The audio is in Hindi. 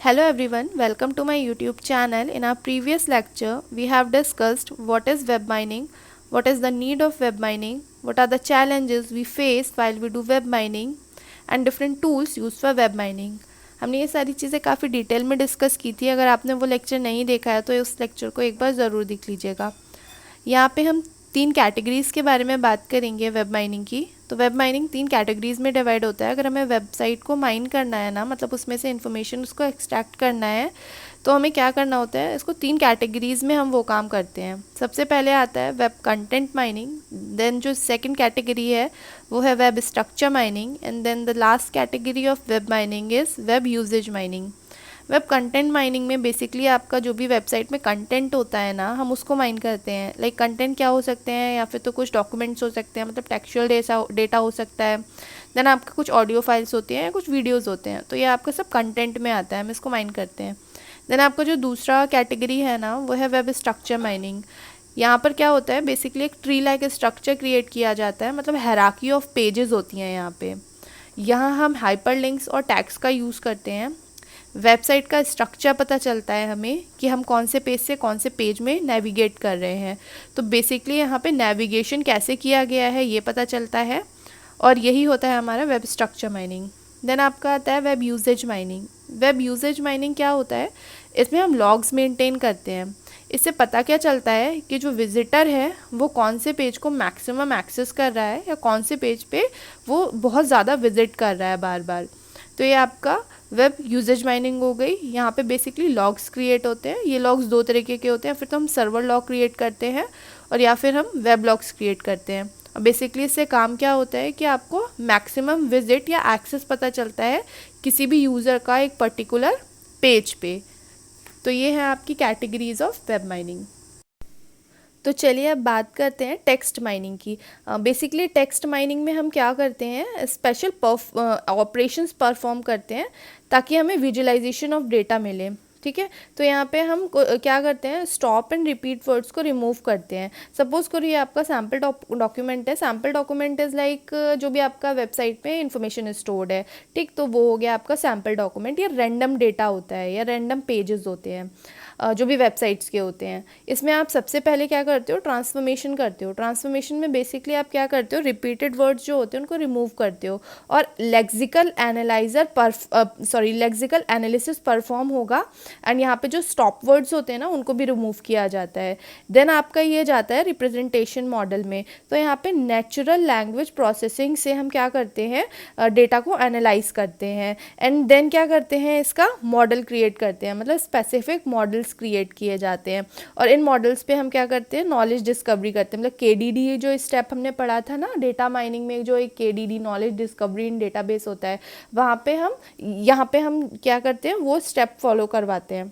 Hello everyone, welcome to my YouTube channel. In our previous lecture, we have discussed what is web mining, what is the need of web mining, what are the challenges we face while we do web mining and different tools used for web mining. हमने ये सारी चीज़ें काफ़ी डिटेल में डिस्कस की थी. अगर आपने वो लेक्चर नहीं देखा है तो उस लेक्चर को एक बार ज़रूर देख लीजिएगा. यहाँ पे हम 3 कैटेगरीज़ के बारे में बात करेंगे वेब माइनिंग की. तो वेब माइनिंग 3 कैटेगरीज़ में डिवाइड होता है. अगर हमें वेबसाइट को माइन करना है ना, मतलब उसमें से इन्फॉर्मेशन उसको एक्सट्रैक्ट करना है, तो हमें क्या करना होता है, इसको 3 कैटेगरीज़ में हम वो काम करते हैं. सबसे पहले आता है वेब कंटेंट माइनिंग, देन जो सेकंड कैटेगरी है वो है web structure mining, and then the last category of web mining is web usage mining. Web content mining में बेसिकली आपका जो भी वेबसाइट में कंटेंट होता है ना, हम उसको माइन करते हैं. लाइक कंटेंट क्या हो सकते हैं, या फिर तो कुछ डॉक्यूमेंट्स हो सकते हैं, मतलब टेक्सचुअल डेटा हो सकता है. देन आपका कुछ ऑडियो फाइल्स होती हैं या कुछ वीडियोज़ होते हैं, तो ये आपका सब कंटेंट में आता है, हम इसको माइन करते हैं. देन आपका जो दूसरा कैटेगरी है ना, वो है वेब स्ट्रक्चर माइनिंग. यहाँ पर क्या होता है, बेसिकली एक ट्री लाइक स्ट्रक्चर क्रिएट किया जाता है, मतलब हायरार्की ऑफ पेजेस होती हैं यहाँ पे. यहाँ हम हाइपरलिंक्स और टैग्स का यूज़ करते हैं. वेबसाइट का स्ट्रक्चर पता चलता है हमें कि हम कौन से पेज से कौन से पेज में नेविगेट कर रहे हैं. तो बेसिकली यहाँ पे नेविगेशन कैसे किया गया है ये पता चलता है, और यही होता है हमारा वेब स्ट्रक्चर माइनिंग. देन आपका आता है web usage mining. Web usage mining क्या होता है, इसमें हम लॉग्स मेंटेन करते हैं. इससे पता क्या चलता है कि जो विजिटर है वो कौन से पेज को मैक्सिमम एक्सेस कर रहा है, या कौन से पेज पे वो बहुत ज़्यादा विजिट कर रहा है बार बार. तो ये आपका वेब यूजेज माइनिंग हो गई. यहाँ पे बेसिकली लॉग्स क्रिएट होते हैं. ये लॉग्स 2 तरीके के होते हैं, फिर तो हम सर्वर लॉग क्रिएट करते हैं और या फिर हम वेब लॉग्स क्रिएट करते हैं. और बेसिकली इससे काम क्या होता है कि आपको मैक्सिमम विजिट या एक्सेस पता चलता है किसी भी यूज़र का एक पर्टिकुलर पेज पे. तो ये है आपकी कैटेगरीज ऑफ वेब माइनिंग. तो चलिए अब बात करते हैं टेक्स्ट माइनिंग की. बेसिकली टेक्स्ट माइनिंग में हम क्या करते हैं, स्पेशल ऑपरेशंस परफॉर्म करते हैं ताकि हमें विजुअलाइजेशन ऑफ डेटा मिले. ठीक है, तो यहाँ पे हम क्या करते हैं, स्टॉप एंड रिपीट वर्ड्स को रिमूव करते हैं. सपोज करो ये आपका सैम्पल डॉक्यूमेंट है. सैम्पल डॉक्यूमेंट इज़ लाइक जो भी आपका वेबसाइट पे इंफॉर्मेशन स्टोर्ड है. ठीक, तो वो हो गया आपका सैम्पल डॉक्यूमेंट. ये रैंडम डेटा होता है या रैंडम पेजेस होते हैं जो भी वेबसाइट्स के होते हैं. इसमें आप सबसे पहले क्या करते हो, ट्रांसफॉर्मेशन करते हो. ट्रांसफॉर्मेशन में बेसिकली आप क्या करते हो, रिपीटेड वर्ड्स जो होते हैं उनको रिमूव करते हो, और लेक्सिकल लेक्सिकल एनालिसिस परफॉर्म होगा, एंड यहाँ पे जो स्टॉप वर्ड्स होते हैं ना उनको भी रिमूव किया जाता है. देन आपका ये जाता है रिप्रेजेंटेशन मॉडल में. तो यहाँ पे नेचुरल लैंग्वेज प्रोसेसिंग से हम क्या करते हैं, डेटा को एनालाइज करते हैं, एंड देन क्या करते हैं, इसका मॉडल क्रिएट करते हैं, मतलब स्पेसिफिक मॉडल्स क्रिएट किए जाते हैं. और इन मॉडल्स पे हम क्या करते हैं, नॉलेज डिस्कवरी करते हैं. मतलब केडीडी जो स्टेप हमने पढ़ा था ना डेटा माइनिंग में, जो एक केडीडी नॉलेज डिस्कवरी इन डेटाबेस होता है, वहाँ पे हम यहाँ पे हम क्या करते हैं, वो स्टेप फॉलो करवाते हैं.